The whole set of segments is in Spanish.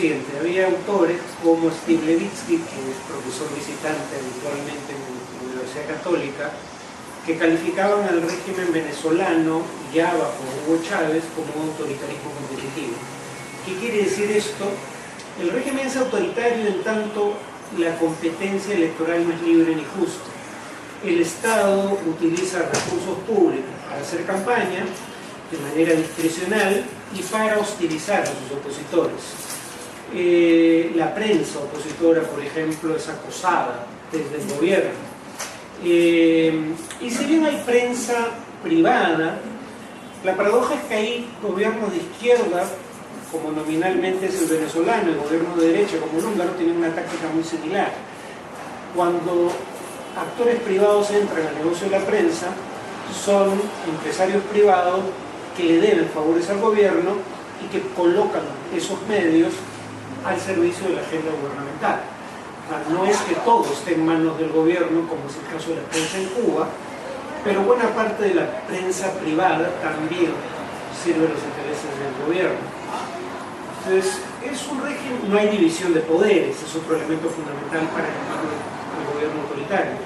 siguiente: había autores como Steve Levitsky, que es profesor visitante habitualmente en la Universidad Católica, que calificaban al régimen venezolano ya bajo Hugo Chávez como un autoritarismo competitivo. ¿Qué quiere decir esto? El régimen es autoritario en tanto la competencia electoral no es libre ni justa. El Estado utiliza recursos públicos para hacer campaña de manera discrecional y para hostilizar a sus opositores. La prensa opositora, por ejemplo, es acosada desde el gobierno. Y si bien hay prensa privada, la paradoja es que hay gobiernos de izquierda, como nominalmente es el venezolano, y gobierno de derecha, como el húngaro, tienen una táctica muy similar. Cuando actores privados entran al negocio de la prensa, son empresarios privados que le deben favores al gobierno y que colocan esos medios al servicio de la agenda gubernamental. No es que todo esté en manos del gobierno, como es el caso de la prensa en Cuba, pero buena parte de la prensa privada también sirve a los intereses del gobierno. Entonces, es un régimen, no hay división de poderes, es otro elemento fundamental para el gobierno autoritario.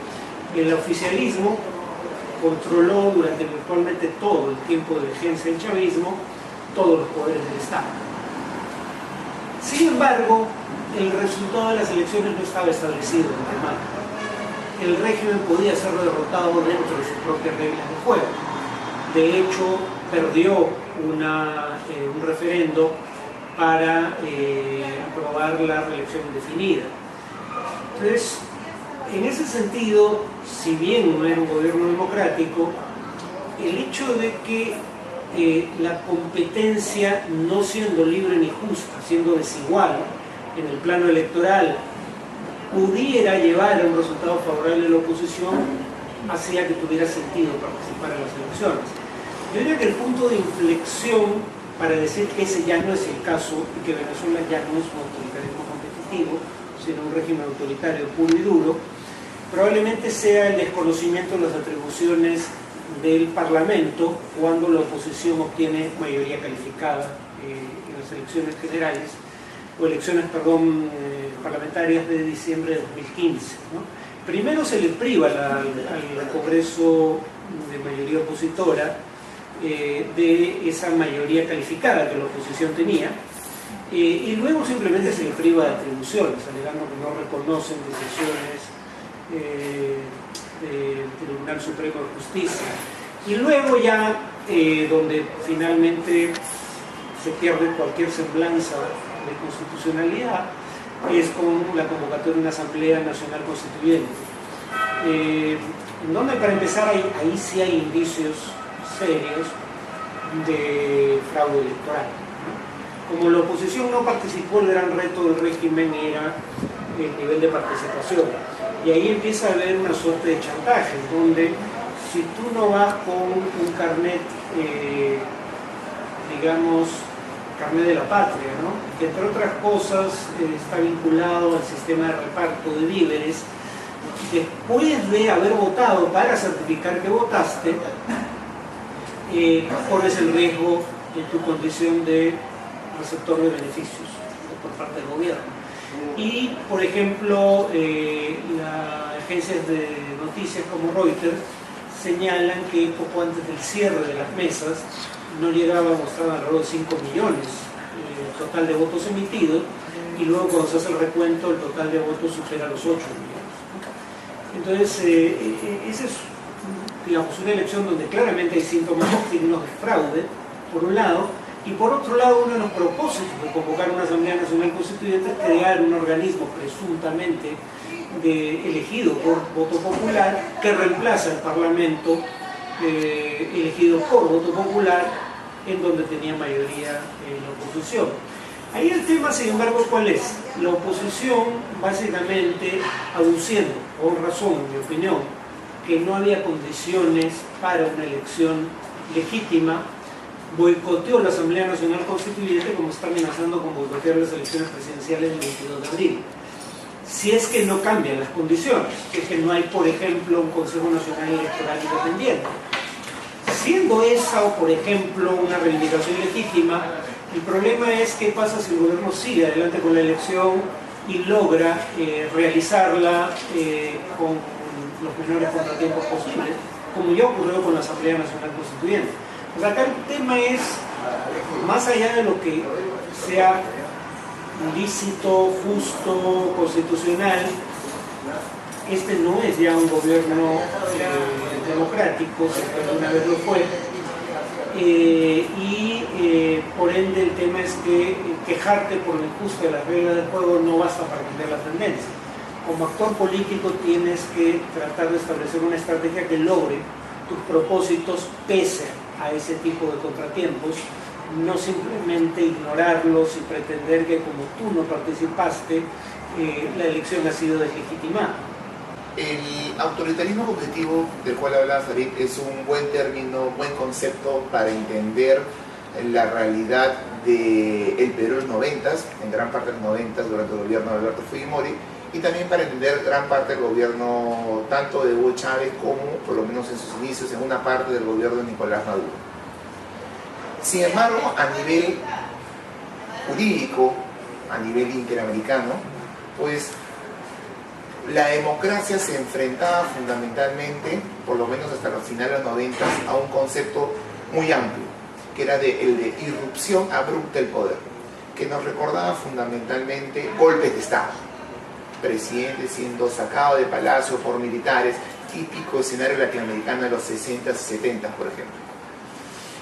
El oficialismo controló durante virtualmente todo el tiempo de vigencia del chavismo todos los poderes del Estado. Sin embargo, el resultado de las elecciones no estaba establecido de antemano. El régimen podía ser derrotado dentro de sus propias reglas de juego. De hecho, perdió un referendo para aprobar la reelección indefinida. Entonces, en ese sentido, si bien no era un gobierno democrático, el hecho de que la competencia, no siendo libre ni justa, siendo desigual en el plano electoral, pudiera llevar a un resultado favorable a la oposición, hacía que tuviera sentido participar en las elecciones. Yo diría que el punto de inflexión para decir que ese ya no es el caso y que Venezuela ya no es un autoritarismo competitivo, sino un régimen autoritario puro y duro, probablemente sea el desconocimiento de las atribuciones del Parlamento cuando la oposición obtiene mayoría calificada en las elecciones generales o elecciones, parlamentarias de diciembre de 2015, ¿no? Primero se le priva al Congreso de mayoría opositora de esa mayoría calificada que la oposición tenía, y luego simplemente se le priva de atribuciones, alegando que no reconocen decisiones del Tribunal Supremo de Justicia. Y luego ya, donde finalmente se pierde cualquier semblanza de constitucionalidad, es con la convocatoria de una Asamblea Nacional Constituyente, donde para empezar ahí sí hay indicios serios de fraude electoral. Como la oposición no participó, el gran reto del régimen era el nivel de participación, y ahí empieza a haber una suerte de chantaje, donde si tú no vas con un carnet, digamos, carnet de la patria, ¿no?, que entre otras cosas está vinculado al sistema de reparto de víveres, después de haber votado para certificar que votaste, corres el riesgo de tu condición de receptor de beneficios por parte del gobierno. Y, por ejemplo, las agencias de noticias como Reuters señalan que poco antes del cierre de las mesas no llegaba a mostrar alrededor de 5 millones el total de votos emitidos, y luego cuando se hace el recuento el total de votos supera los 8 millones. Entonces, esa es, digamos, una elección donde claramente hay signos de fraude, por un lado, y por otro lado, uno de los propósitos de convocar una Asamblea Nacional Constituyente es crear un organismo presuntamente elegido por voto popular que reemplaza al Parlamento elegido por voto popular, en donde tenía mayoría la oposición. Ahí el tema, sin embargo, ¿cuál es? La oposición, básicamente, aduciendo, con razón, en mi opinión, que no había condiciones para una elección legítima, boicoteó la Asamblea Nacional Constituyente, como está amenazando con boicotear las elecciones presidenciales del 22 de abril. Si es que no cambian las condiciones, si es que no hay, por ejemplo, un Consejo Nacional Electoral independiente. Siendo esa, o por ejemplo, una reivindicación legítima, El problema es qué pasa si el gobierno sigue adelante con la elección y logra realizarla con los menores contratiempos posibles, como ya ocurrió con la Asamblea Nacional Constituyente. Pues acá el tema es, más allá de lo que sea lícito, justo, constitucional, este no es ya un gobierno democrático, si alguna vez lo fue, por ende el tema es que quejarte por lo injusto de las reglas del juego no basta para cambiar la tendencia. Como actor político tienes que tratar de establecer una estrategia que logre tus propósitos pese a ese tipo de contratiempos, no simplemente ignorarlos y pretender que como tú no participaste, la elección ha sido deslegitimada. El autoritarismo cognitivo del cual hablaba Farid es un buen término, buen concepto para entender la realidad del Perú en los 90s, en gran parte de los 90s durante el gobierno de Alberto Fujimori, y también para entender gran parte del gobierno tanto de Hugo Chávez como, por lo menos en sus inicios, en una parte del gobierno de Nicolás Maduro. Sin embargo, a nivel jurídico, a nivel interamericano, pues la democracia se enfrentaba fundamentalmente, por lo menos hasta los finales de los 90, a un concepto muy amplio, que era el de irrupción abrupta del poder, que nos recordaba fundamentalmente golpes de Estado, presidente siendo sacado de palacio por militares, típico escenario latinoamericano de los 60s y 70s, por ejemplo.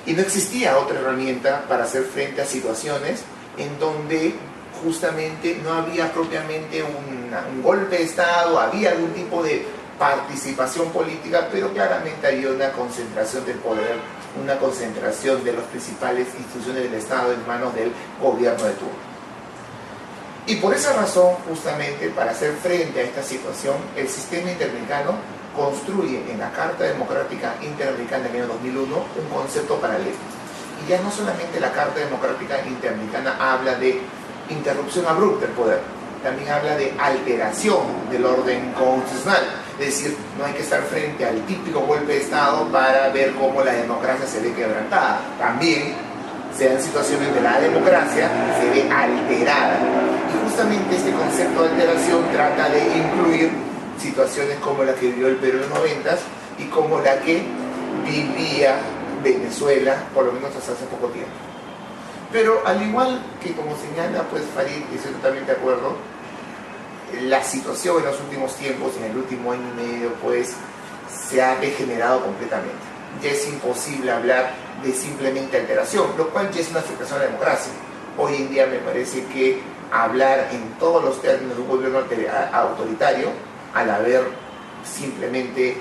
Y no existía otra herramienta para hacer frente a situaciones en donde justamente no había propiamente un golpe de Estado, había algún tipo de participación política, pero claramente había una concentración del poder, una concentración de las principales instituciones del Estado en manos del gobierno de turno. Y por esa razón, justamente, para hacer frente a esta situación, el sistema interamericano construye en la Carta Democrática Interamericana del año 2001 un concepto paralelo. Y ya no solamente la Carta Democrática Interamericana habla de interrupción abrupta del poder, también habla de alteración del orden constitucional, es decir, no hay que estar frente al típico golpe de Estado para ver cómo la democracia se ve quebrantada, también se dan situaciones donde la democracia se ve alterada, y justamente este concepto de alteración trata de incluir situaciones como la que vivió el Perú en los 90s y como la que vivía Venezuela, por lo menos hasta hace poco tiempo. Pero al igual que como señala pues Farid, y estoy totalmente de acuerdo, la situación en los últimos tiempos, en el último año y medio, pues se ha degenerado completamente. Ya es imposible hablar de simplemente alteración, lo cual ya es una afectación a la democracia. Hoy en día me parece que hablar en todos los términos de un gobierno autoritario, al haber simplemente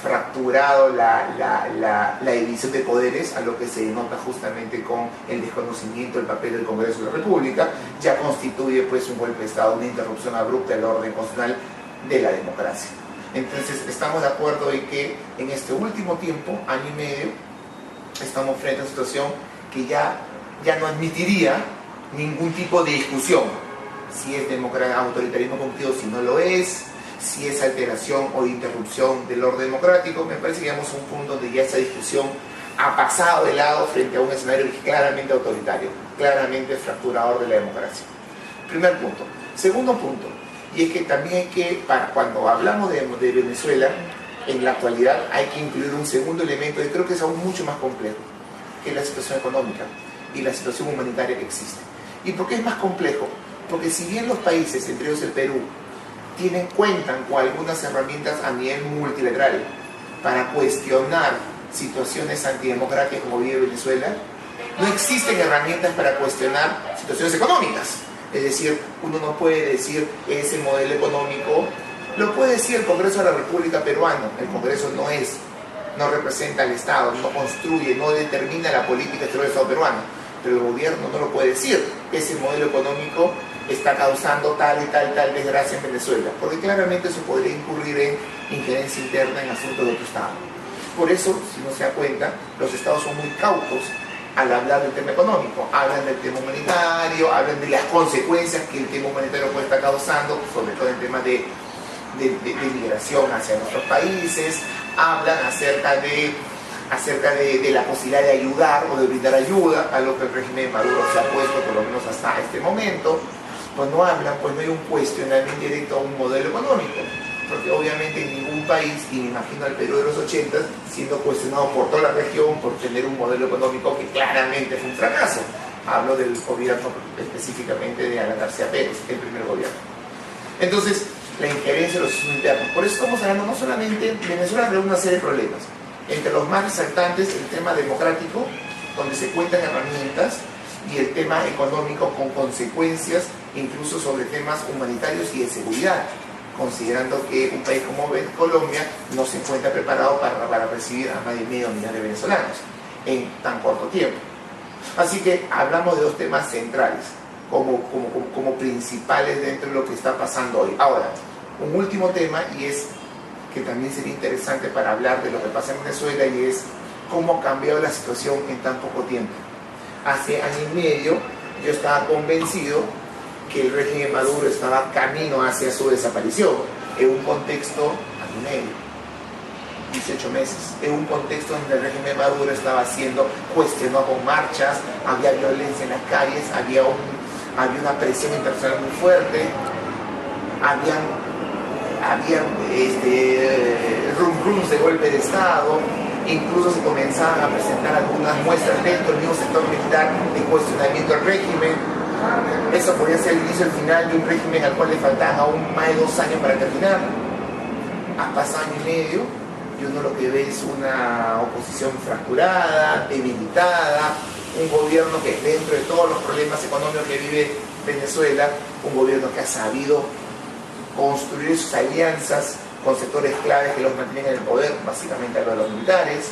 fracturado la división de poderes, a lo que se denota justamente con el desconocimiento del papel del Congreso de la República, ya constituye pues un golpe de Estado, una interrupción abrupta del orden constitucional de la democracia. Entonces estamos de acuerdo en que en este último tiempo, año y medio, estamos frente a una situación que ya no admitiría ningún tipo de discusión, si es autoritarismo cognitivo, si no lo es, si es alteración o interrupción del orden democrático. Me parece que llegamos a un punto donde ya esa discusión ha pasado de lado frente a un escenario claramente autoritario, claramente fracturador de la democracia. Primer punto. Segundo punto, y es que también hay que, cuando hablamos de Venezuela, en la actualidad hay que incluir un segundo elemento que creo que es aún mucho más complejo, que es la situación económica y la situación humanitaria que existe. ¿Y por qué es más complejo? Porque si bien los países, entre ellos el Perú, cuentan con algunas herramientas a nivel multilateral para cuestionar situaciones antidemocráticas como vive Venezuela, no existen herramientas para cuestionar situaciones económicas. Es decir, uno no puede decir ese modelo económico, lo puede decir el Congreso de la República Peruana. El Congreso no representa al Estado, no construye, no determina la política exterior del Estado peruano, pero el gobierno no lo puede decir. Ese modelo económico está causando tal y tal desgracia en Venezuela, porque claramente eso podría incurrir en injerencia interna en asuntos de otro Estado. Por eso, si uno se da cuenta, los Estados son muy cautos al hablar del tema económico. Hablan del tema humanitario, hablan de las consecuencias que el tema humanitario puede estar causando, sobre todo en temas de migración hacia nuestros países, hablan acerca de acerca de la posibilidad de ayudar o de brindar ayuda a lo que el régimen de Maduro se ha puesto, por lo menos hasta este momento. Cuando hablan, pues no hay un cuestionamiento directo a un modelo económico, porque obviamente en ningún país, y me imagino el Perú de los 80, siendo cuestionado por toda la región por tener un modelo económico que claramente fue un fracaso. Hablo del gobierno específicamente de Alan García Pérez, el primer gobierno. Entonces, la injerencia de los asuntos internos. Por eso estamos hablando no solamente, Venezuela reúne una serie de problemas. Entre los más resaltantes, el tema democrático, donde se cuentan herramientas, y el tema económico con consecuencias incluso sobre temas humanitarios y de seguridad, considerando que un país como Colombia no se encuentra preparado para recibir a más de medio millón de venezolanos en tan corto tiempo. Así que hablamos de dos temas centrales como principales dentro de lo que está pasando hoy. Ahora, un último tema, y es que también sería interesante para hablar de lo que pasa en Venezuela, y es cómo ha cambiado la situación en tan poco tiempo. Hace año y medio yo estaba convencido que el régimen Maduro estaba camino hacia su desaparición, en un contexto, año y medio, 18 meses, en un contexto donde el régimen Maduro estaba siendo cuestionado con marchas, había violencia en las calles, había una presión internacional muy fuerte, habían rum de golpe de Estado, incluso se comenzaban a presentar algunas muestras dentro del mismo sector militar de cuestionamiento al régimen. Eso podría ser el inicio y el final de un régimen al cual le faltaban aún más de 2 años para terminar. Ha pasado año y medio y uno lo que ve es una oposición fracturada, debilitada, un gobierno que dentro de todos los problemas económicos que vive Venezuela, un gobierno que ha sabido construir sus alianzas con sectores claves que los mantienen en el poder, básicamente a los militares,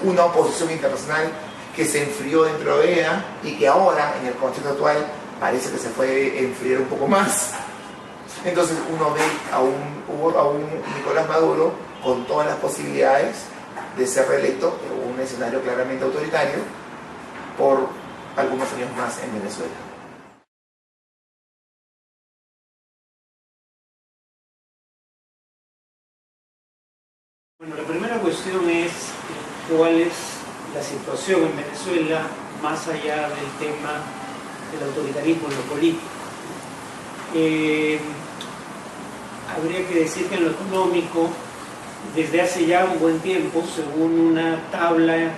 una oposición internacional que se enfrió dentro de OEA y que ahora, en el contexto actual, parece que se puede enfriar un poco más. Entonces uno ve a un Nicolás Maduro con todas las posibilidades de ser reelecto en un escenario claramente autoritario por algunos años más en Venezuela. Bueno, la primera cuestión es cuál es la situación en Venezuela más allá del tema del autoritarismo en lo político. Habría que decir que en lo económico, desde hace ya un buen tiempo, según una tabla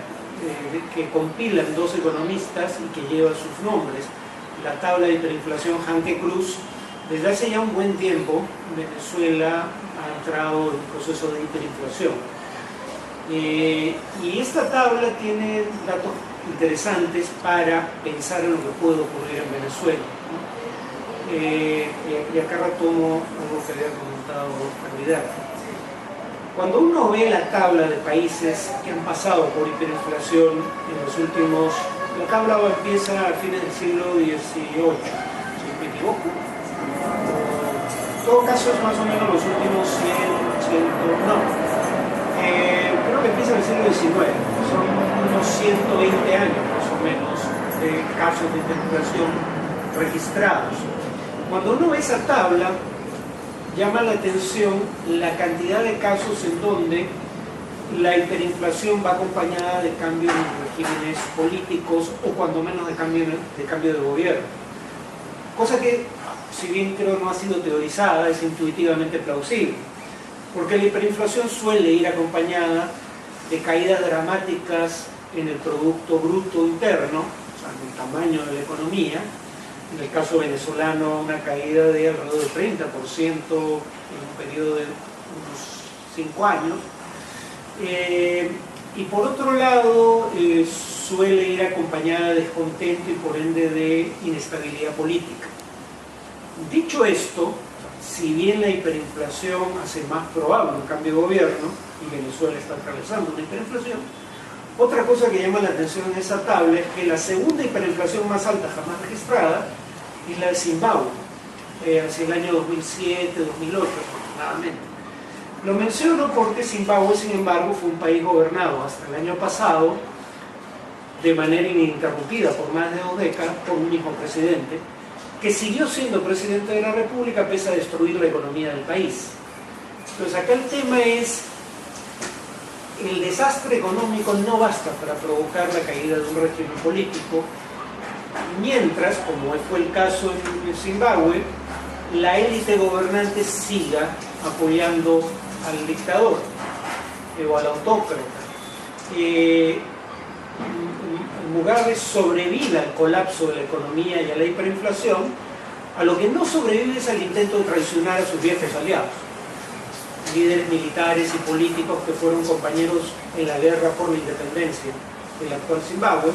que compilan 2 economistas y que lleva sus nombres, la tabla de hiperinflación Hanke Cruz, desde hace ya un buen tiempo Venezuela ha entrado en un proceso de hiperinflación. Y esta tabla tiene datos interesantes para pensar en lo que puede ocurrir en Venezuela, ¿no? Y acá retomo algo que había comentado candidato. Cuando uno ve la tabla de países que han pasado por hiperinflación en los últimos... La tabla empieza a fines del siglo XVIII, si me equivoco. En todo caso es más o menos los últimos 100, no. Creo que empieza en el siglo XIX. Son unos 120 años más o menos de casos de hiperinflación registrados. Cuando uno ve esa tabla, llama la atención la cantidad de casos en donde la hiperinflación va acompañada de cambios en regímenes políticos o cuando menos de cambio de gobierno. Cosa que, si bien creo no ha sido teorizada, es intuitivamente plausible. Porque la hiperinflación suele ir acompañada de caídas dramáticas en el Producto Bruto Interno, o sea, en el tamaño de la economía. En el caso venezolano, una caída de alrededor del 30% en un periodo de unos 5 años. Y por otro lado, suele ir acompañada de descontento y por ende de inestabilidad política. Dicho esto, si bien la hiperinflación hace más probable un cambio de gobierno, y Venezuela está atravesando una hiperinflación, otra cosa que llama la atención en esa tabla es que la segunda hiperinflación más alta jamás registrada es la de Zimbabue, hacia el año 2007-2008 aproximadamente. Lo menciono porque Zimbabue, sin embargo, fue un país gobernado hasta el año pasado de manera ininterrumpida por más de 2 décadas por un mismo presidente, que siguió siendo presidente de la República pese a destruir la economía del país. Entonces acá el tema es el desastre económico no basta para provocar la caída de un régimen político, mientras, como fue el caso en Zimbabue, la élite gobernante siga apoyando al dictador o al autócrata. Mugabe sobrevive al colapso de la economía y a la hiperinflación, a lo que no sobrevive es al intento de traicionar a sus viejos aliados, líderes militares y políticos que fueron compañeros en la guerra por la independencia del actual Zimbabue,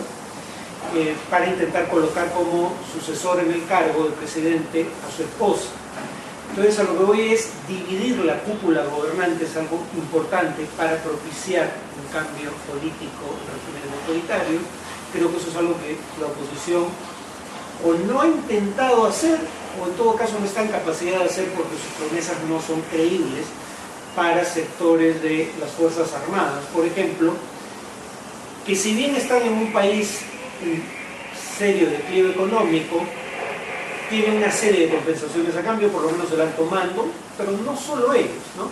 para intentar colocar como sucesor en el cargo de presidente a su esposa. Entonces, a lo que voy es dividir la cúpula gobernante, es algo importante para propiciar un cambio político en régimen autoritario. Creo que eso es algo que la oposición o no ha intentado hacer, o en todo caso no está en capacidad de hacer porque sus promesas no son creíbles para sectores de las Fuerzas Armadas, por ejemplo, que si bien están en un país en serio declive económico, tienen una serie de compensaciones a cambio, por lo menos se la van tomando, pero no solo ellos, ¿no?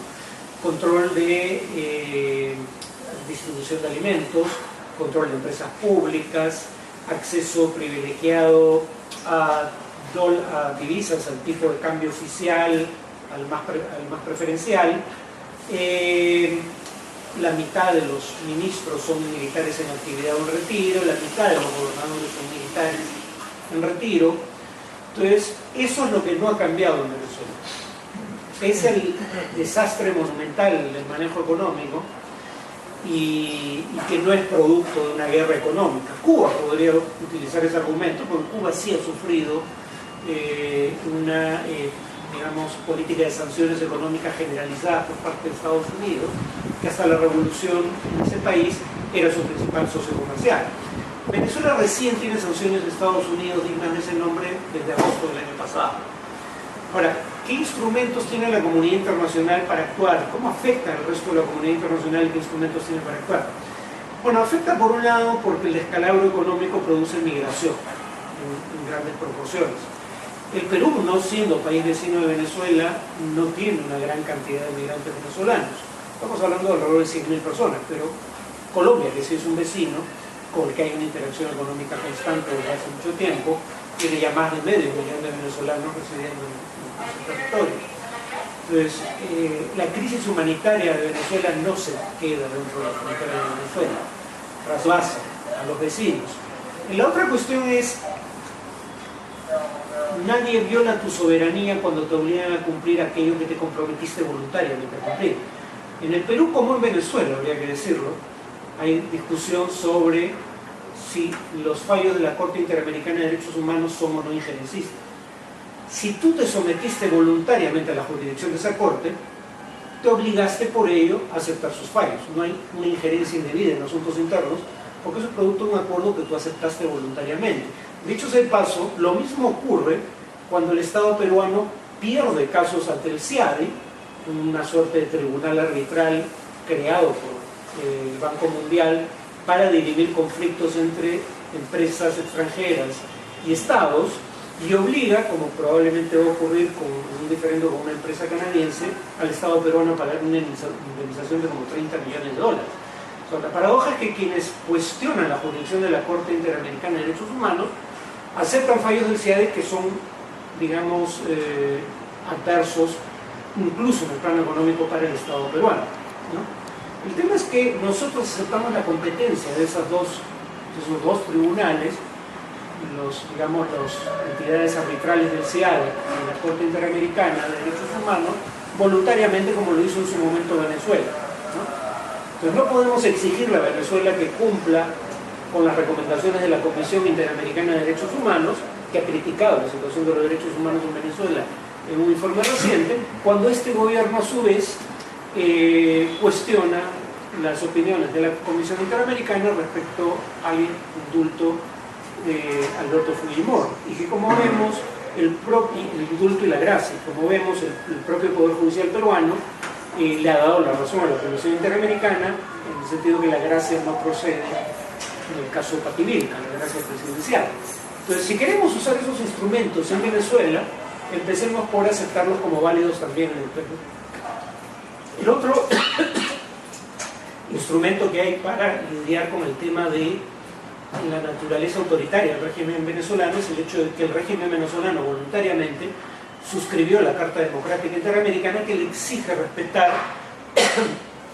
Control de distribución de alimentos, control de empresas públicas, acceso privilegiado a divisas, al tipo de cambio oficial, al más preferencial. La mitad de los ministros son militares en actividad o en retiro, la mitad de los gobernadores son militares en retiro. Entonces, eso es lo que no ha cambiado en Venezuela. Es el desastre monumental del manejo económico y que no es producto de una guerra económica. Cuba podría utilizar ese argumento, porque Cuba sí ha sufrido una digamos, política de sanciones económicas generalizadas por parte de Estados Unidos, que hasta la revolución en ese país era su principal socio comercial. Venezuela recién tiene sanciones de Estados Unidos dignas de ese nombre desde agosto del año pasado. Ahora, ¿qué instrumentos tiene la comunidad internacional para actuar? ¿Cómo afecta al resto de la comunidad internacional y qué instrumentos tiene para actuar? Bueno, afecta por un lado porque el descalabro económico produce migración en grandes proporciones. El Perú, no siendo país vecino de Venezuela, no tiene una gran cantidad de migrantes venezolanos. Estamos hablando de alrededor de 100.000 personas, pero Colombia, que sí es un vecino, con el que hay una interacción económica constante desde hace mucho tiempo, tiene ya más de medio millón de venezolanos residiendo en su territorio. Entonces, la crisis humanitaria de Venezuela no se queda dentro de la frontera de Venezuela, trasvasa a los vecinos. Y la otra cuestión es, nadie viola tu soberanía cuando te obligan a cumplir aquello que te comprometiste voluntariamente a cumplir. En el Perú, como en Venezuela, habría que decirlo, hay discusión sobre si los fallos de la Corte Interamericana de Derechos Humanos son o no injerencistas. Si tú te sometiste voluntariamente a la jurisdicción de esa Corte, te obligaste por ello a aceptar sus fallos. No hay una injerencia indebida en asuntos internos, porque eso es producto de un acuerdo que tú aceptaste voluntariamente. Dicho sea de paso, lo mismo ocurre cuando el Estado peruano pierde casos ante el CIADI, una suerte de tribunal arbitral creado por el Banco Mundial para dirimir conflictos entre empresas extranjeras y estados, y obliga, como probablemente va a ocurrir con un diferendo con una empresa canadiense, al Estado peruano a pagar una indemnización de como $30 millones. O sea, la paradoja es que quienes cuestionan la jurisdicción de la Corte Interamericana de Derechos Humanos aceptan fallos del CIADE que son, digamos, adversos, incluso en el plano económico, para el Estado peruano, ¿no? El tema es que nosotros aceptamos la competencia de esos dos tribunales, digamos, las entidades arbitrales del CIADE y la Corte Interamericana de Derechos Humanos, voluntariamente, como lo hizo en su momento Venezuela, ¿no? Entonces no podemos exigirle a Venezuela que cumpla con las recomendaciones de la Comisión Interamericana de Derechos Humanos, que ha criticado la situación de los derechos humanos en Venezuela en un informe reciente, cuando este gobierno a su vez cuestiona las opiniones de la Comisión Interamericana respecto al indulto de Alberto Fujimori, y que, como vemos, el indulto y la gracia, como vemos, el propio Poder Judicial peruano le ha dado la razón a la Comisión Interamericana, en el sentido que la gracia no procede en el caso de Pativilca, la gracia presidencial. Entonces, si queremos usar esos instrumentos en Venezuela, empecemos por aceptarlos como válidos también en el Perú. El otro instrumento que hay para lidiar con el tema de la naturaleza autoritaria del régimen venezolano es el hecho de que el régimen venezolano voluntariamente suscribió la Carta Democrática Interamericana, que le exige respetar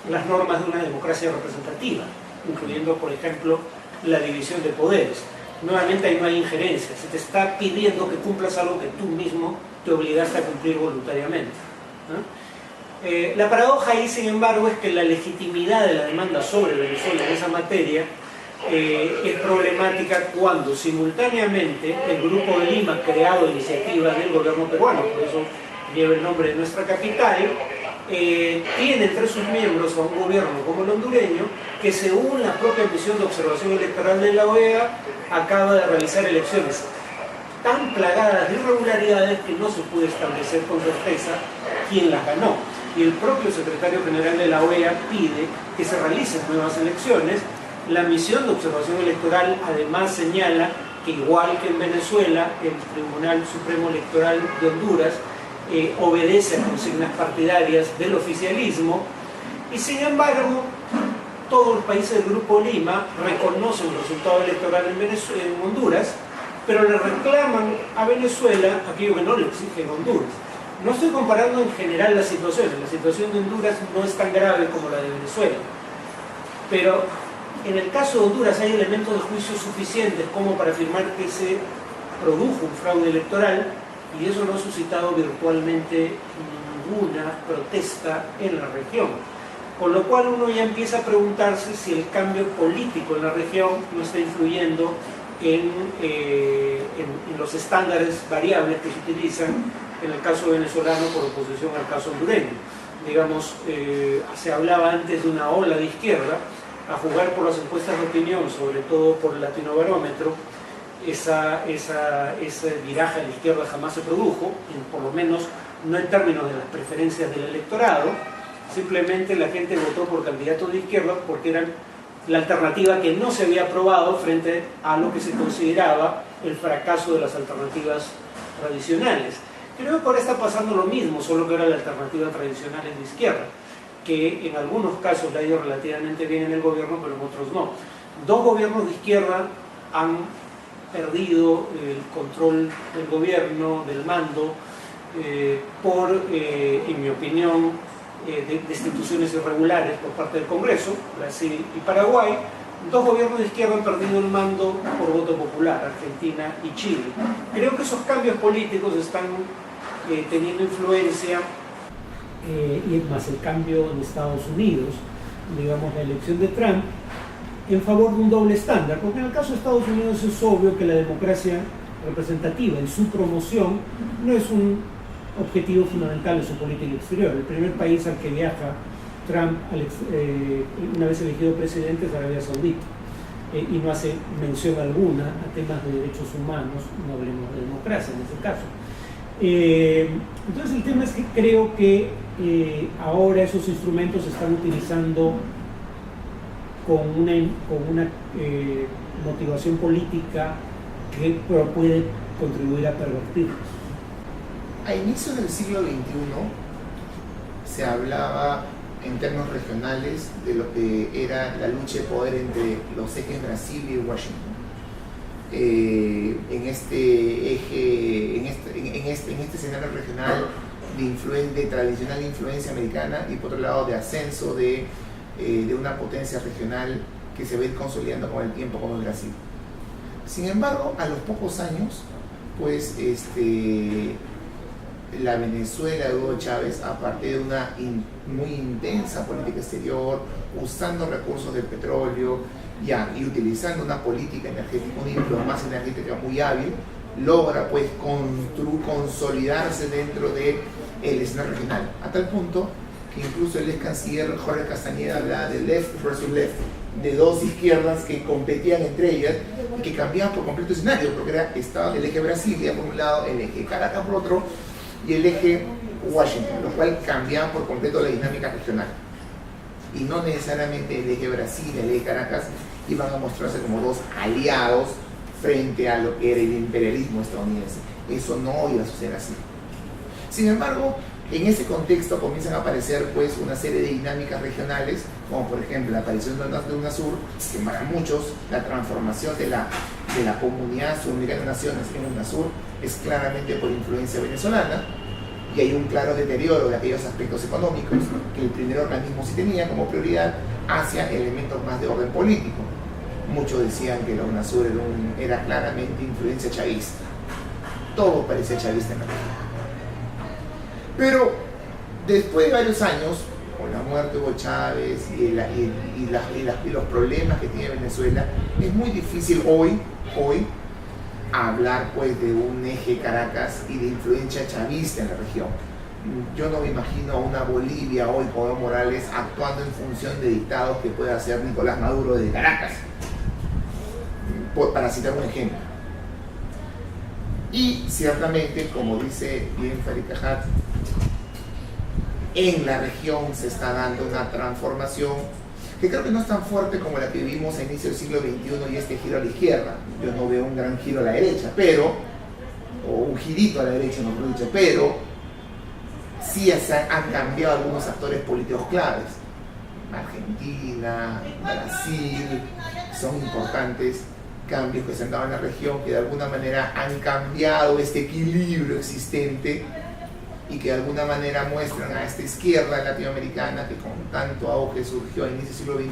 las normas de una democracia representativa, incluyendo, por ejemplo, la división de poderes. Nuevamente ahí no hay injerencia, se te está pidiendo que cumplas algo que tú mismo te obligaste a cumplir voluntariamente, ¿no? La paradoja ahí, sin embargo, es que la legitimidad de la demanda sobre Venezuela en esa materia es problemática cuando simultáneamente el Grupo de Lima, creado a iniciativa del gobierno peruano, por eso lleva el nombre de nuestra capital, tiene entre sus miembros a un gobierno como el hondureño, que según la propia misión de observación electoral de la OEA acaba de realizar elecciones tan plagadas de irregularidades que no se puede establecer con certeza quién las ganó. Y el propio secretario general de la OEA pide que se realicen nuevas elecciones. La misión de observación electoral además señala que, igual que en Venezuela, el Tribunal Supremo Electoral de Honduras obedece a consignas partidarias del oficialismo, y sin embargo todos los países del Grupo Lima reconocen el resultado electoral en Honduras, pero le reclaman a Venezuela aquello que no le exige Honduras. No estoy comparando en general las situaciones, la situación de Honduras no es tan grave como la de Venezuela, pero en el caso de Honduras hay elementos de juicio suficientes como para afirmar que se produjo un fraude electoral, y eso no ha suscitado virtualmente ninguna protesta en la región. Con lo cual uno ya empieza a preguntarse si el cambio político en la región no está influyendo en los estándares variables que se utilizan en el caso venezolano por oposición al caso hondureño. Digamos, se hablaba antes de una ola de izquierda, a jugar por las encuestas de opinión, sobre todo por el Latinobarómetro. Ese viraje a la izquierda jamás se produjo, por lo menos no en términos de las preferencias del electorado. Simplemente la gente votó por candidatos de izquierda porque eran la alternativa que no se había aprobado frente a lo que se consideraba el fracaso de las alternativas tradicionales. Creo que ahora está pasando lo mismo, solo que ahora la alternativa tradicional es de izquierda, que en algunos casos le ha ido relativamente bien en el gobierno, pero en otros no. Dos gobiernos de izquierda han perdido el control del gobierno, del mando, en mi opinión, de instituciones irregulares por parte del Congreso, Brasil y Paraguay. Dos gobiernos de izquierda han perdido el mando por voto popular, Argentina y Chile. Creo que esos cambios políticos están teniendo influencia, y es más el cambio en Estados Unidos, digamos la elección de Trump, en favor de un doble estándar, porque en el caso de Estados Unidos es obvio que la democracia representativa en su promoción no es un objetivo fundamental de su política exterior. El primer país al que viaja Trump una vez elegido presidente es Arabia Saudita, y no hace mención alguna a temas de derechos humanos, no hablemos de democracia en ese caso. Entonces el tema es que creo que ahora esos instrumentos se están utilizando con una motivación política que puede contribuir a pervertirlos. A inicios del siglo XXI se hablaba en términos regionales de lo que era la lucha de poder entre los ejes Brasil y Washington. En este escenario regional de tradicional influencia americana, y por otro lado de ascenso de una potencia regional que se va a ir consolidando con el tiempo como el Brasil. Sin embargo, a los pocos años, pues la Venezuela de Hugo Chávez, a partir de una muy intensa política exterior, usando recursos del petróleo y utilizando una política energética, una diplomacia energética muy hábil, logra pues consolidarse dentro del escenario regional, a tal punto que incluso el ex canciller Jorge Castañeda hablaba de left versus left, de dos izquierdas que competían entre ellas y que cambiaban por completo el escenario, porque estaba el eje Brasilia por un lado, el eje Caracas por otro, y el eje Washington, lo cual cambiaba por completo la dinámica regional. Y no necesariamente el eje Brasil y el eje Caracas iban a mostrarse como dos aliados frente a lo que era el imperialismo estadounidense. Eso no iba a suceder así. Sin embargo, En ese contexto comienzan a aparecer pues una serie de dinámicas regionales, como por ejemplo la aparición de UNASUR, que para muchos la transformación de la comunidad sudamericana de naciones en UNASUR es claramente por influencia venezolana, y hay un claro deterioro de aquellos aspectos económicos que el primer organismo sí tenía como prioridad hacia elementos más de orden político. Muchos decían que la UNASUR era claramente influencia chavista. Todo parecía chavista en la región. Pero después de varios años, con la muerte de Hugo Chávez y los problemas que tiene Venezuela, es muy difícil hoy hablar pues de un eje Caracas y de influencia chavista en la región. Yo no me imagino a una Bolivia hoy con Evo Morales actuando en función de dictados que pueda hacer Nicolás Maduro de Caracas, para citar un ejemplo. Y ciertamente, como dice bien Farid Cajat, en la región se está dando una transformación que creo que no es tan fuerte como la que vivimos a inicio del siglo XXI y este giro a la izquierda. Yo no veo un gran giro a la derecha, o un girito a la derecha, mejor dicho, pero sí han cambiado algunos actores políticos claves. Argentina, Brasil, son importantes cambios que se han dado en la región que de alguna manera han cambiado este equilibrio existente y que de alguna manera muestran a esta izquierda latinoamericana que con tanto auge surgió a inicio del siglo XXI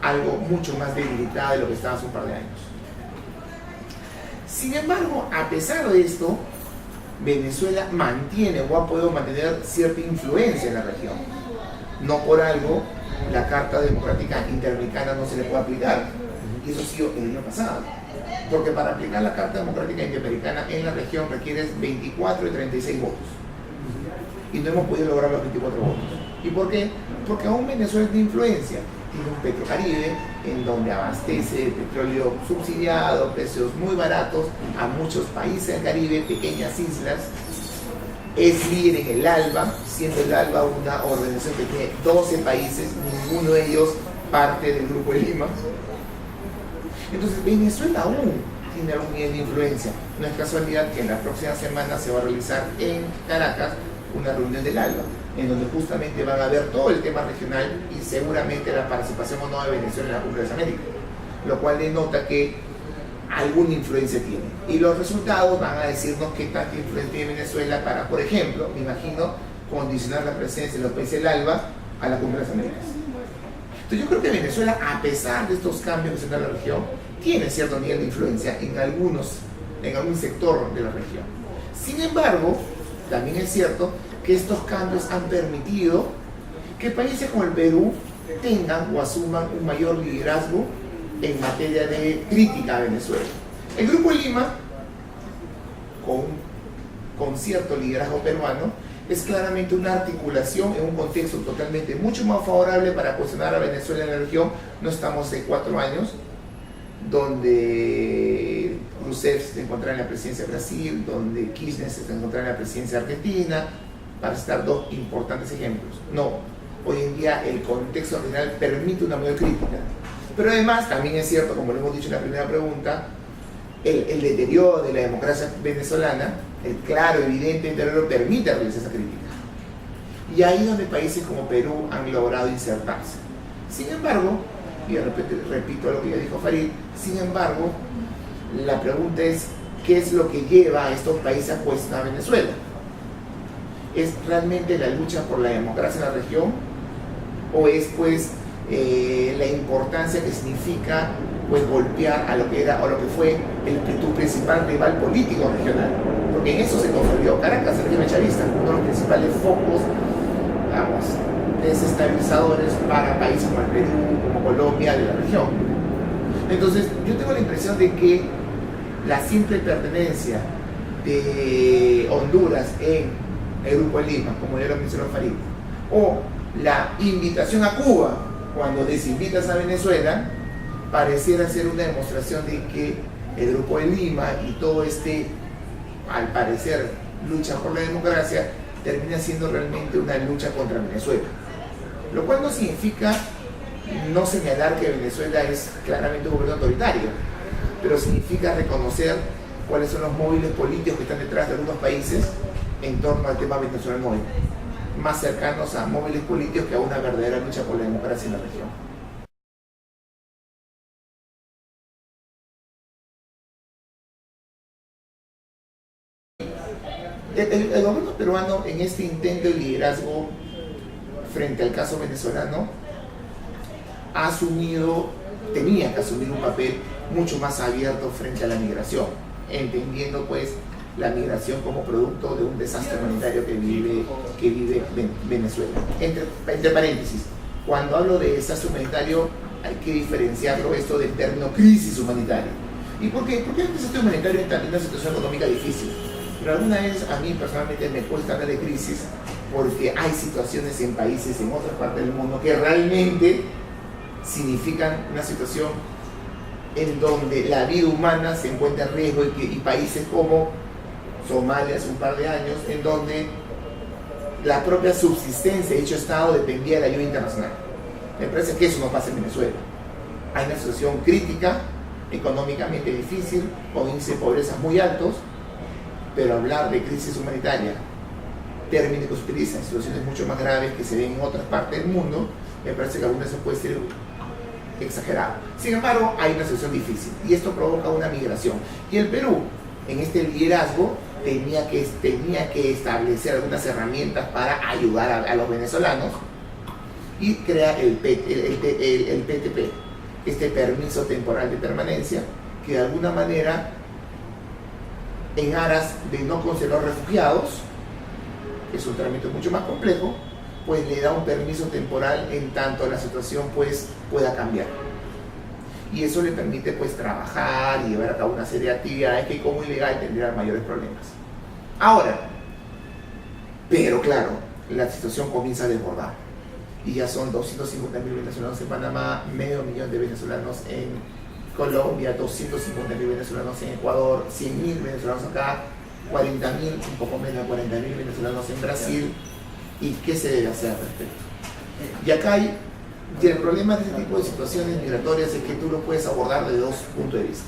algo mucho más debilitada de lo que estaba hace un par de años. Sin embargo, a pesar de esto, Venezuela mantiene o ha podido mantener cierta influencia en la región. No por algo la Carta Democrática Interamericana no se le puede aplicar, y eso ha sido el año pasado, porque para aplicar la Carta Democrática Interamericana en la región requieres 24 de 36 votos, y no hemos podido lograr los 24 votos. ¿Y por qué? Porque aún Venezuela tiene influencia, tiene un Petrocaribe en donde abastece petróleo subsidiado, precios muy baratos a muchos países del Caribe, pequeñas islas. Es líder en el ALBA, siendo el ALBA una organización que tiene 12 países, ninguno de ellos parte del Grupo de Lima. Entonces Venezuela aún tiene algún nivel de influencia. No es casualidad que en la próxima semana se va a realizar en Caracas una reunión del ALBA, en donde justamente van a ver todo el tema regional y seguramente la participación o no de Venezuela en la Cumbre de las Américas, lo cual denota que alguna influencia tiene. Y los resultados van a decirnos qué tanta influencia tiene Venezuela para, por ejemplo, me imagino, condicionar la presencia de los países del ALBA a la Cumbre de las Américas. Entonces yo creo que Venezuela, a pesar de estos cambios que se dan en la región, tiene cierto nivel de influencia en algún sector de la región. Sin embargo, también es cierto que estos cambios han permitido que países como el Perú tengan o asuman un mayor liderazgo en materia de crítica a Venezuela. El Grupo Lima, con cierto liderazgo peruano, es claramente una articulación en un contexto totalmente mucho más favorable para posicionar a Venezuela en la región. No estamos de 4 años, donde Rousseff se encontraba en la presidencia de Brasil, donde Kirchner se encontraba en la presidencia de Argentina, para citar dos importantes ejemplos. No, hoy en día el contexto regional permite una mayor crítica. Pero además también es cierto, como lo hemos dicho en la primera pregunta, el deterioro de la democracia venezolana, el claro, evidente deterioro permite realizar esa crítica. Y ahí es donde países como Perú han logrado insertarse. Sin embargo, y repito lo que ya dijo Farid, sin embargo, la pregunta es, ¿qué es lo que lleva a estos países a cuestionar a Venezuela? ¿Es realmente la lucha por la democracia en la región? ¿O es pues la importancia que significa pues golpear a lo que era o lo que fue tu principal rival político regional? Porque en eso se consolidó Caracas, el régimen chavista, uno de los principales focos, digamos, desestabilizadores para países como el Perú, como Colombia, de la región. Entonces, yo tengo la impresión de que la simple pertenencia de Honduras en el Grupo de Lima, como ya lo mencionó Farid, o la invitación a Cuba cuando desinvitas a Venezuela, pareciera ser una demostración de que el Grupo de Lima y todo al parecer, lucha por la democracia, termina siendo realmente una lucha contra Venezuela. Lo cual no significa no señalar que Venezuela es claramente un gobierno autoritario, pero significa reconocer cuáles son los móviles políticos que están detrás de algunos países en torno al tema venezolano hoy, más cercanos a móviles políticos que a una verdadera lucha por la democracia en la región. El gobierno peruano, en este intento de liderazgo frente al caso venezolano, ha asumido, tenía que asumir un papel mucho más abierto frente a la migración, entendiendo pues la migración como producto de un desastre humanitario que vive Venezuela. Entre paréntesis, cuando hablo de desastre humanitario hay que diferenciarlo esto del término crisis humanitaria. ¿Y por qué? Porque un desastre humanitario es también una situación económica difícil. Pero alguna vez a mí personalmente me cuesta hablar de crisis porque hay situaciones en países, en otras partes del mundo, que realmente significan una situación en donde la vida humana se encuentra en riesgo y países como Somalia hace un par de años, en donde la propia subsistencia de dicho Estado dependía de la ayuda internacional. Me parece que eso no pasa en Venezuela. Hay una situación crítica, económicamente difícil, con índices de pobreza muy altos, pero hablar de crisis humanitaria, término que se utiliza en situaciones mucho más graves que se ven en otras partes del mundo, me parece que algunas veces puede ser exagerado. Sin embargo, hay una situación difícil y esto provoca una migración. Y el Perú, en este liderazgo, tenía que establecer algunas herramientas para ayudar a los venezolanos y crea el PTP, este permiso temporal de permanencia, que de alguna manera, en aras de no considerar refugiados, que es un trámite mucho más complejo, pues le da un permiso temporal en tanto la situación pues pueda cambiar. Y eso le permite pues trabajar y llevar a cabo una serie de actividades que como ilegal tendrían mayores problemas. Ahora, pero claro, la situación comienza a desbordar. Y ya son 250.000 venezolanos en Panamá, 500.000 de venezolanos en Colombia, 250.000 venezolanos en Ecuador, 100.000 venezolanos acá, 40.000, un poco menos de 40.000 venezolanos en Brasil. ¿Y qué se debe hacer al respecto? Y acá y el problema de este tipo de situaciones migratorias es que tú lo puedes abordar de dos puntos de vista.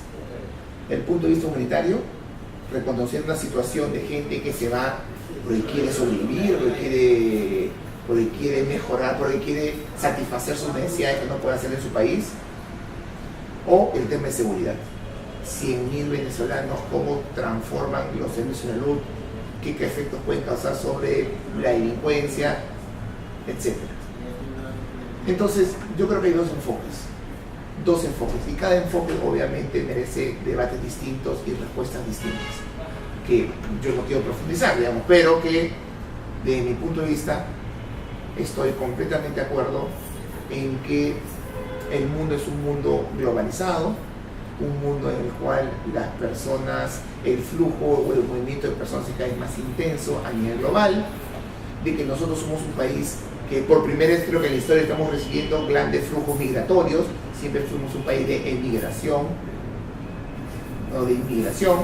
El punto de vista humanitario, reconociendo una situación de gente que se va porque quiere sobrevivir, porque quiere mejorar, porque quiere satisfacer sus necesidades que no puede hacer en su país. O el tema de seguridad. 100.000 venezolanos, cómo transforman los servicios de salud, qué efectos pueden causar sobre la delincuencia, etc. Entonces, yo creo que hay dos enfoques, y cada enfoque obviamente merece debates distintos y respuestas distintas, que yo no quiero profundizar, digamos, pero que de mi punto de vista estoy completamente de acuerdo en que el mundo es un mundo globalizado, un mundo en el cual las personas, el flujo o el movimiento de personas es cada vez más intenso a nivel global, de que nosotros somos un país que por primera vez creo que en la historia estamos recibiendo grandes flujos migratorios, siempre fuimos un país de emigración o de inmigración,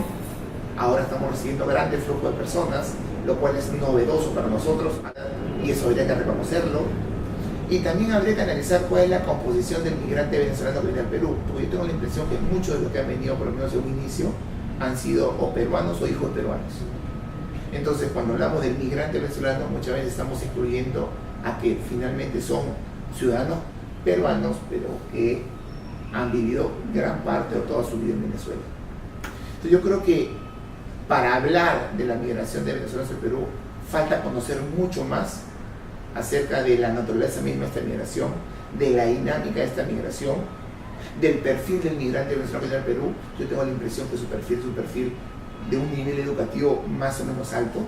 ahora estamos recibiendo grandes flujos de personas, lo cual es novedoso para nosotros y eso habría que reconocerlo. Y también habría que analizar cuál es la composición del migrante venezolano que viene al Perú, porque yo tengo la impresión que muchos de los que han venido, por lo menos de un inicio, han sido o peruanos o hijos peruanos. Entonces, cuando hablamos del migrante venezolano, muchas veces estamos excluyendo a que finalmente son ciudadanos peruanos, pero que han vivido gran parte o toda su vida en Venezuela. Entonces, yo creo que para hablar de la migración de venezolanos al Perú, falta conocer mucho más acerca de la naturaleza misma de esta migración, de la dinámica de esta migración, del perfil del migrante venezolano que viene al Perú. Yo tengo la impresión que su perfil es un perfil de un nivel educativo más o menos alto.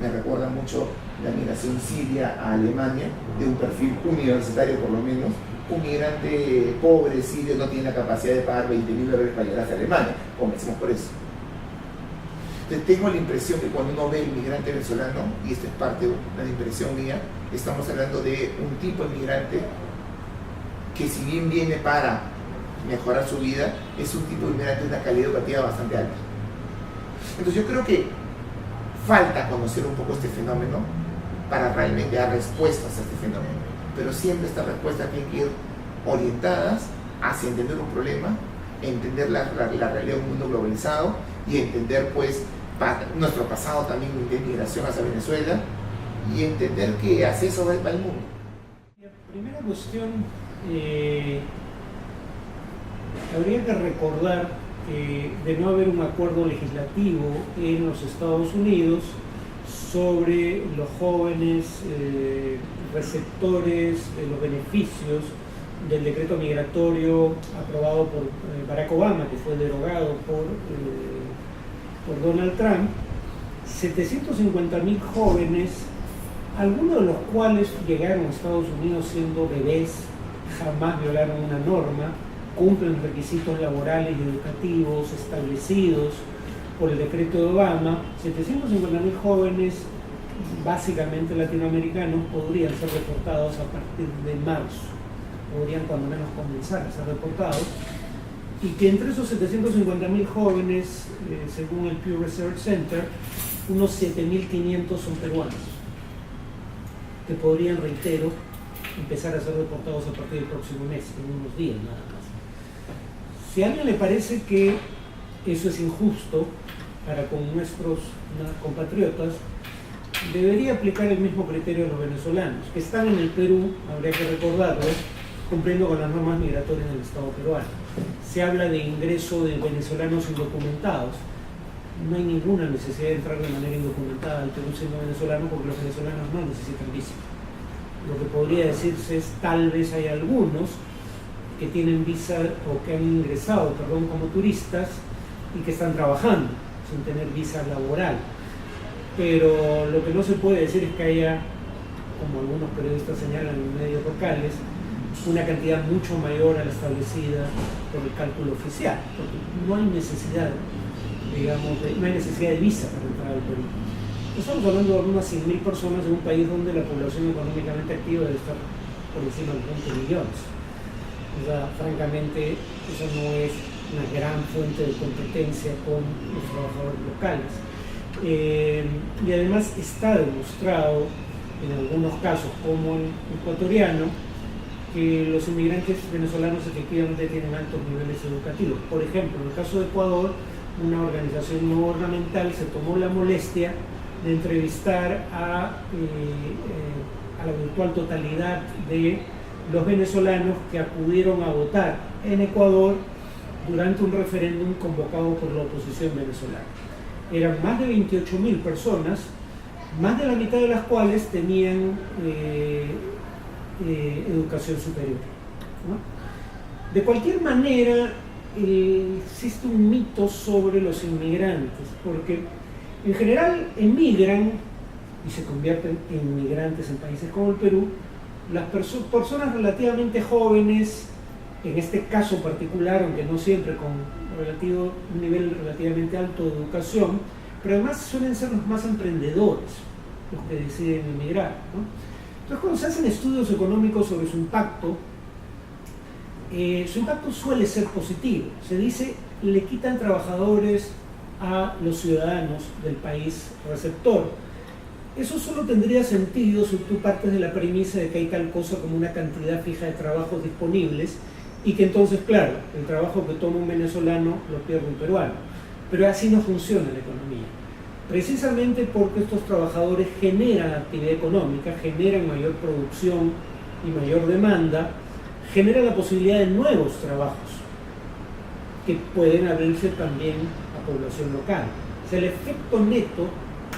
Me recuerda mucho la migración siria a Alemania, de un perfil universitario por lo menos. Un migrante pobre sirio no tiene la capacidad de pagar $20.000 para llegar hacia Alemania, comencemos por eso. Entonces, tengo la impresión que cuando uno ve el migrante venezolano, y esto es parte de una impresión mía, estamos hablando de un tipo de migrante que si bien viene para mejorar su vida, es un tipo de migrante de una calidad educativa bastante alta. Entonces yo creo que falta conocer un poco este fenómeno para realmente dar respuestas a este fenómeno, pero siempre estas respuestas tienen que ir orientadas hacia entender un problema, entender la realidad de un mundo globalizado y entender pues nuestro pasado también de migración hacia Venezuela y entender que hacia eso va el mundo. La primera cuestión, habría que recordar que de no haber un acuerdo legislativo en los Estados Unidos sobre los jóvenes receptores de los beneficios del decreto migratorio aprobado por Barack Obama, que fue derogado por Donald Trump, 750.000 jóvenes, algunos de los cuales llegaron a Estados Unidos siendo bebés, jamás violaron una norma, cumplen requisitos laborales y educativos establecidos por el decreto de Obama. 750.000 jóvenes, básicamente latinoamericanos, podrían ser reportados a partir de marzo, podrían cuando menos comenzar a ser reportados, y que entre esos 750.000 jóvenes, según el Pew Research Center, unos 7.500 son peruanos, que podrían, reitero, empezar a ser reportados a partir del próximo mes, en unos días nada más. Si a alguien le parece que eso es injusto para con nuestros compatriotas, debería aplicar el mismo criterio a los venezolanos, que están en el Perú, habría que recordarlo, cumpliendo con las normas migratorias del Estado peruano. Se habla de ingreso de venezolanos indocumentados. No hay ninguna necesidad de entrar de manera indocumentada al Perú siendo venezolano, porque los venezolanos no necesitan visa. Lo que podría decirse es, tal vez hay algunos que tienen visa o que han ingresado, como turistas y que están trabajando sin tener visa laboral. Pero lo que no se puede decir es que haya, como algunos periodistas señalan en medios locales, una cantidad mucho mayor a la establecida por el cálculo oficial, porque no hay necesidad, no hay necesidad de visa para entrar al Perú. Estamos hablando de unas 100.000 personas en un país donde la población económicamente activa debe estar por encima de 20 millones. O sea, francamente, eso no es una gran fuente de competencia con los trabajadores locales. Y además está demostrado en algunos casos, como el ecuatoriano, que los inmigrantes venezolanos efectivamente tienen altos niveles educativos. Por ejemplo, en el caso de Ecuador, una organización no gubernamental se tomó la molestia de entrevistar a la virtual totalidad de los venezolanos que acudieron a votar en Ecuador durante un referéndum convocado por la oposición venezolana. Eran más de 28.000 personas, más de la mitad de las cuales tenían educación superior, ¿no? De cualquier manera, existe un mito sobre los inmigrantes, porque en general emigran y se convierten en inmigrantes en países como el Perú las personas relativamente jóvenes, en este caso particular, aunque no siempre con un nivel relativamente alto de educación, pero además suelen ser los más emprendedores los que deciden emigrar, ¿no? Entonces, cuando se hacen estudios económicos sobre su impacto suele ser positivo. Se dice, le quitan trabajadores a los ciudadanos del país receptor. Eso solo tendría sentido si tú partes de la premisa de que hay tal cosa como una cantidad fija de trabajos disponibles y que entonces, claro, el trabajo que toma un venezolano lo pierde un peruano. Pero así no funciona la economía. Precisamente porque estos trabajadores generan actividad económica, generan mayor producción y mayor demanda, generan la posibilidad de nuevos trabajos que pueden abrirse también a población local. O sea, el efecto neto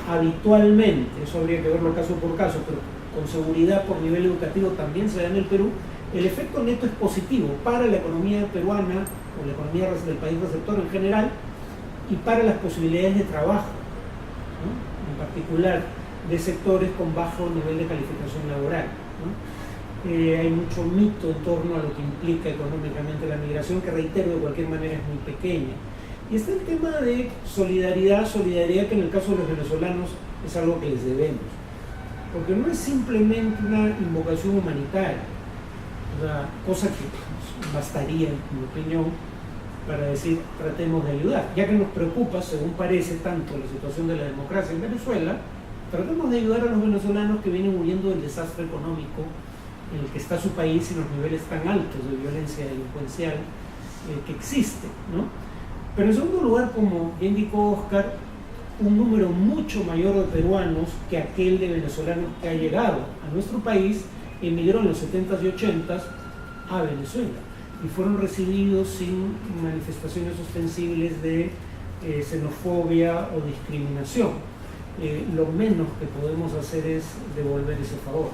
habitualmente, eso habría que verlo caso por caso, pero con seguridad por nivel educativo también se da en el Perú, el efecto neto es positivo para la economía peruana o la economía del país receptor en general y para las posibilidades de trabajo, ¿no? En particular de sectores con bajo nivel de calificación laboral, ¿no? Hay mucho mito en torno a lo que implica económicamente la migración, que reitero, de cualquier manera es muy pequeña. Y está el tema de solidaridad que en el caso de los venezolanos es algo que les debemos, porque no es simplemente una invocación humanitaria, o sea, cosa que bastaría, en mi opinión, para decir tratemos de ayudar. Ya que nos preocupa, según parece, tanto la situación de la democracia en Venezuela, tratemos de ayudar a los venezolanos que vienen huyendo del desastre económico en el que está su país y los niveles tan altos de violencia delincuencial que existe, ¿no? Pero en segundo lugar, como bien indicó Oscar, un número mucho mayor de peruanos que aquel de venezolanos que ha llegado a nuestro país, emigró en los 70s y 80s a Venezuela y fueron recibidos sin manifestaciones ostensibles de xenofobia o discriminación. Lo menos que podemos hacer es devolver ese favor.